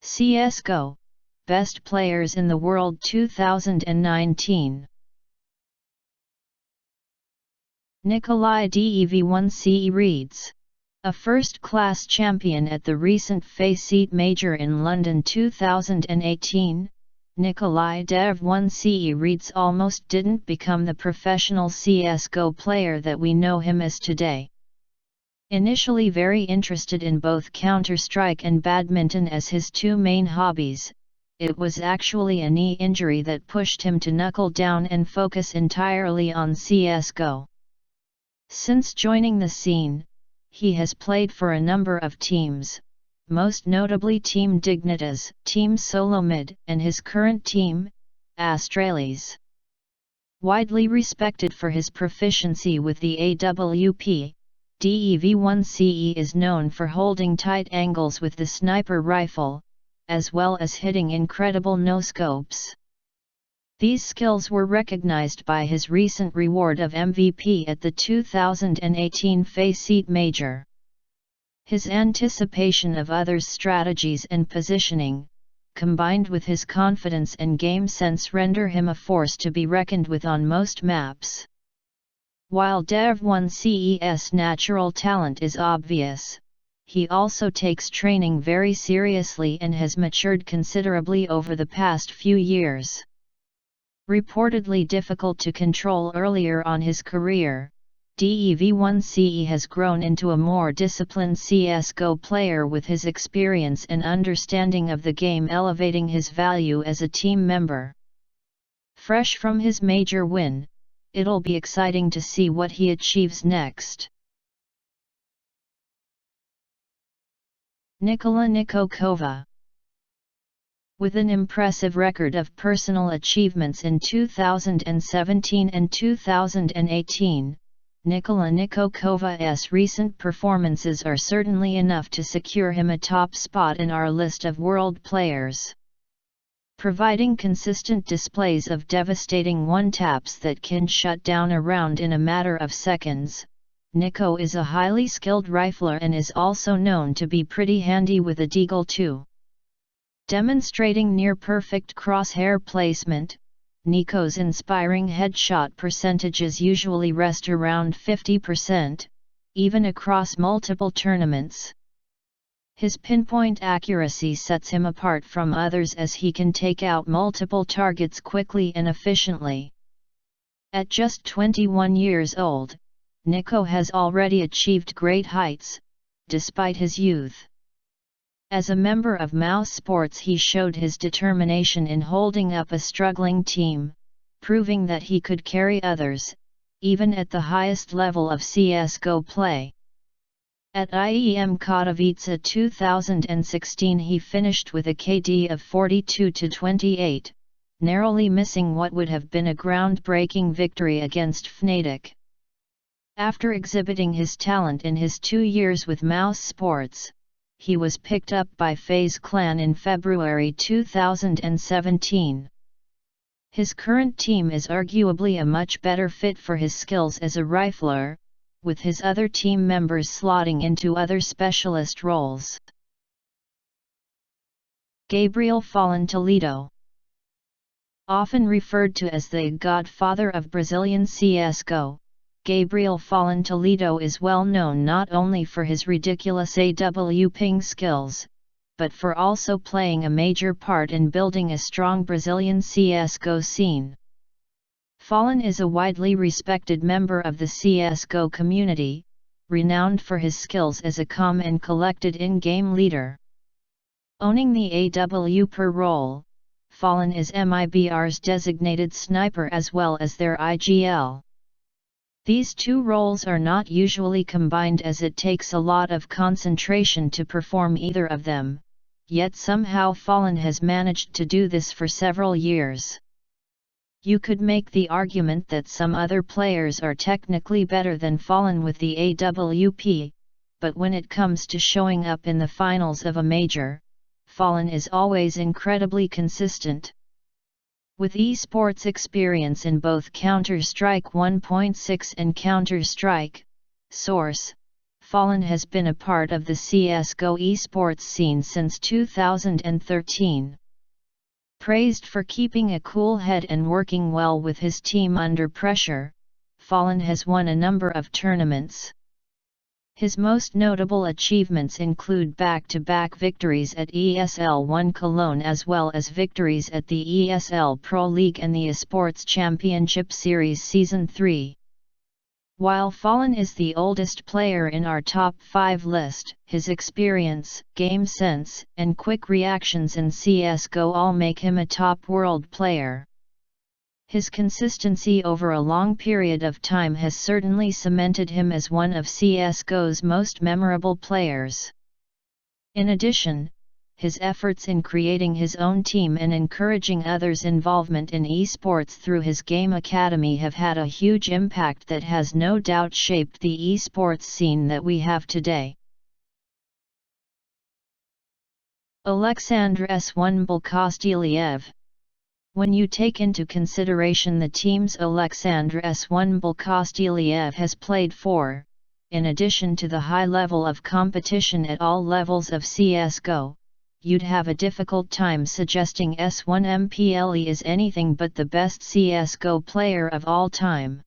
CS:GO Best Players in the World 2019. Nikolai Dev1ce reads. A first-class champion at the recent Faceit Major in London 2018, Nikolai Dev1ce reads almost didn't become the professional CS:GO player that we know him as today. Initially very interested in both Counter-Strike and badminton as his two main hobbies, it was actually a knee injury that pushed him to knuckle down and focus entirely on CS:GO. Since joining the scene, he has played for a number of teams, most notably Team Dignitas, Team Solomid, and his current team, Astralis. Widely respected for his proficiency with the AWP, Dev1ce is known for holding tight angles with the sniper rifle, as well as hitting incredible no-scopes. These skills were recognized by his recent reward of MVP at the 2018 Faceit Major. His anticipation of others' strategies and positioning, combined with his confidence and game sense, render him a force to be reckoned with on most maps. While Dev1ce's natural talent is obvious, he also takes training very seriously and has matured considerably over the past few years. Reportedly difficult to control earlier on his career, Dev1ce has grown into a more disciplined CS:GO player with his experience and understanding of the game elevating his value as a team member. Fresh from his major win, it'll be exciting to see what he achieves next. Nico Kova. With an impressive record of personal achievements in 2017 and 2018, Nico Kova's recent performances are certainly enough to secure him a top spot in our list of world players. Providing consistent displays of devastating one-taps that can shut down a round in a matter of seconds, Nico is a highly skilled rifler and is also known to be pretty handy with a deagle too. Demonstrating near-perfect crosshair placement, Nico's inspiring headshot percentages usually rest around 50%, even across multiple tournaments. His pinpoint accuracy sets him apart from others as he can take out multiple targets quickly and efficiently. At just 21 years old, Nico has already achieved great heights, despite his youth. As a member of Mouse Sports, he showed his determination in holding up a struggling team, proving that he could carry others, even at the highest level of CS:GO play. At IEM Katowice 2016 he finished with a KD of 42-28, narrowly missing what would have been a groundbreaking victory against Fnatic. After exhibiting his talent in his 2 years with Mouse Sports, he was picked up by FaZe Clan in February 2017. His current team is arguably a much better fit for his skills as a rifler, with his other team members slotting into other specialist roles. Gabriel Fallin Toledo. Often referred to as the godfather of Brazilian CS:GO, Gabriel Fallin Toledo is well known not only for his ridiculous AW ping skills, but for also playing a major part in building a strong Brazilian CS:GO scene. Fallin is a widely respected member of the CS:GO community, renowned for his skills as a calm and collected in-game leader. Owning the AW per role, Fallin is MIBR's designated sniper as well as their IGL. These two roles are not usually combined as it takes a lot of concentration to perform either of them, yet somehow Fallin has managed to do this for several years. You could make the argument that some other players are technically better than Fallin with the AWP, but when it comes to showing up in the finals of a major, Fallin is always incredibly consistent. With esports experience in both Counter-Strike 1.6 and Counter-Strike, Source, Fallin has been a part of the CSGO esports scene since 2013. Praised for keeping a cool head and working well with his team under pressure, Fallin has won a number of tournaments. His most notable achievements include back-to-back victories at ESL One Cologne as well as victories at the ESL Pro League and the Esports Championship Series Season 3. While Fallin is the oldest player in our top 5 list, his experience, game sense, and quick reactions in CSGO all make him a top world player. His consistency over a long period of time has certainly cemented him as one of CSGO's most memorable players. In addition, his efforts in creating his own team and encouraging others' involvement in esports through his game academy have had a huge impact that has no doubt shaped the esports scene that we have today. Alexandr Svunbul-Kosteliev. When you take into consideration the teams Alexandr Svunbul-Kosteliev has played for, in addition to the high level of competition at all levels of CSGO, you'd have a difficult time suggesting Svunbul is anything but the best CSGO player of all time.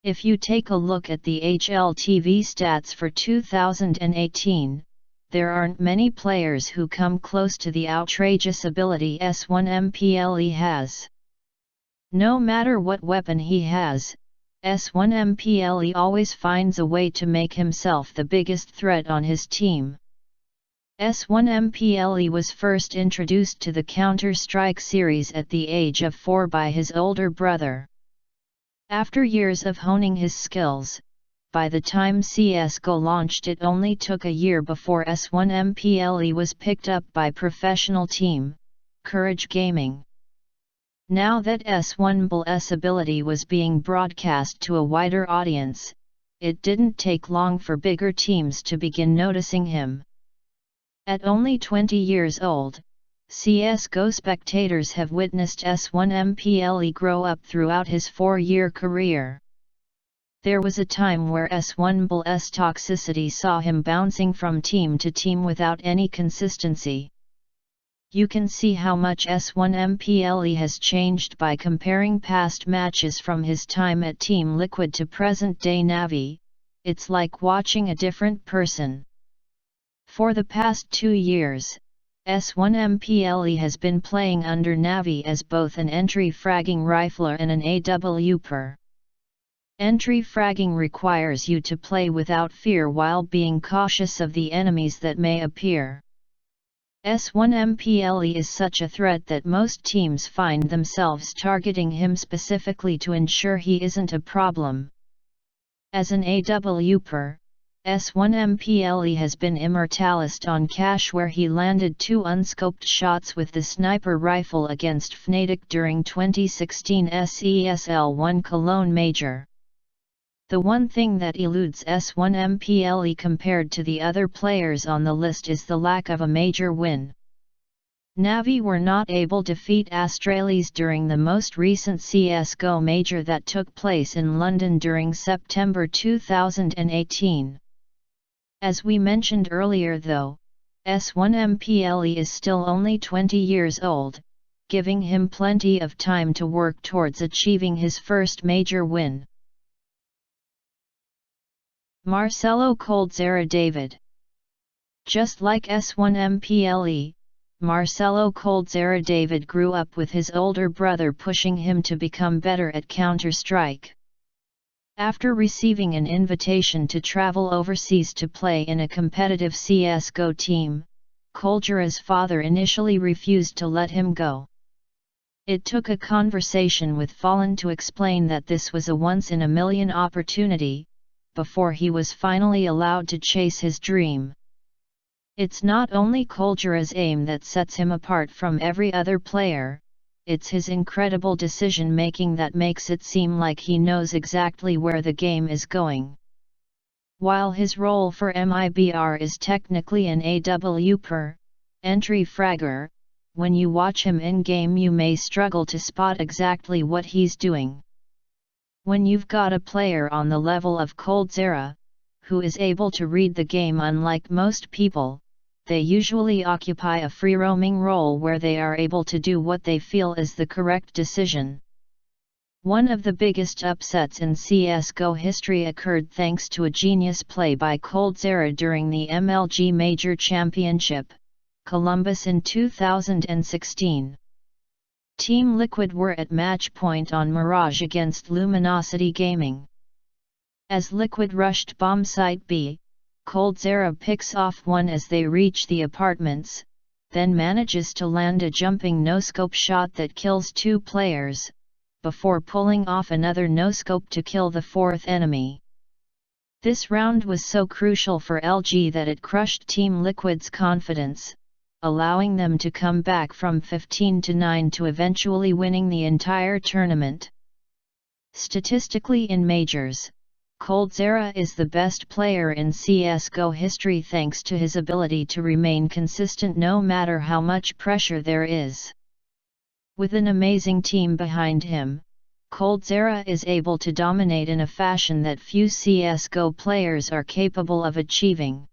If you take a look at the HLTV stats for 2018, there aren't many players who come close to the outrageous ability Svunbul has. No matter what weapon he has, Svunbul always finds a way to make himself the biggest threat on his team. Svunbul was first introduced to the Counter-Strike series at the age of 4 by his older brother. After years of honing his skills, by the time CSGO launched it only took a year before Svunbul was picked up by professional team, Courage Gaming. Now that Svunbul's ability was being broadcast to a wider audience, it didn't take long for bigger teams to begin noticing him. At only 20 years old, CSGO spectators have witnessed Svunbul grow up throughout his 4-year career. There was a time where Svunbul's toxicity saw him bouncing from team to team without any consistency. You can see how much Svunbul has changed by comparing past matches from his time at Team Liquid to present-day Navi. It's like watching a different person. For the past 2 years, Svunbul has been playing under Navi as both an entry fragging rifler and an AWPer. Entry fragging requires you to play without fear while being cautious of the enemies that may appear. Svunbul is such a threat that most teams find themselves targeting him specifically to ensure he isn't a problem. As an AWPer, Svunbul has been immortalised on Cache where he landed 2 unscoped shots with the sniper rifle against Fnatic during 2016's ESL One Cologne Major. The one thing that eludes Svunbul compared to the other players on the list is the lack of a major win. Navi were not able to defeat Astralis during the most recent CSGO major that took place in London during September 2018. As we mentioned earlier though, Svunbul is still only 20 years old, giving him plenty of time to work towards achieving his first major win. Marcelo Coldzera David. Just like Svunbul, Marcelo Coldzera David grew up with his older brother pushing him to become better at Counter-Strike. After receiving an invitation to travel overseas to play in a competitive CSGO team, Coldzera's father initially refused to let him go. It took a conversation with Fallin to explain that this was a once-in-a-million opportunity, before he was finally allowed to chase his dream. It's not only Coldzera's aim that sets him apart from every other player, it's his incredible decision-making that makes it seem like he knows exactly where the game is going. While his role for MIBR is technically an AWPer, entry fragger, when you watch him in-game you may struggle to spot exactly what he's doing. When you've got a player on the level of Coldzera, who is able to read the game. Unlike most people, they usually occupy a free-roaming role where they are able to do what they feel is the correct decision. One of the biggest upsets in CSGO history occurred thanks to a genius play by Coldzera during the MLG Major Championship, Columbus in 2016. Team Liquid were at match point on Mirage against Luminosity Gaming. As Liquid rushed bomb site B, Coldzera picks off one as they reach the apartments, then manages to land a jumping no-scope shot that kills 2 players, before pulling off another no-scope to kill the 4th enemy. This round was so crucial for LG that it crushed Team Liquid's confidence, allowing them to come back from 15-9 to eventually winning the entire tournament. Statistically in majors, Coldzera is the best player in CSGO history thanks to his ability to remain consistent no matter how much pressure there is. With an amazing team behind him, Coldzera is able to dominate in a fashion that few CSGO players are capable of achieving.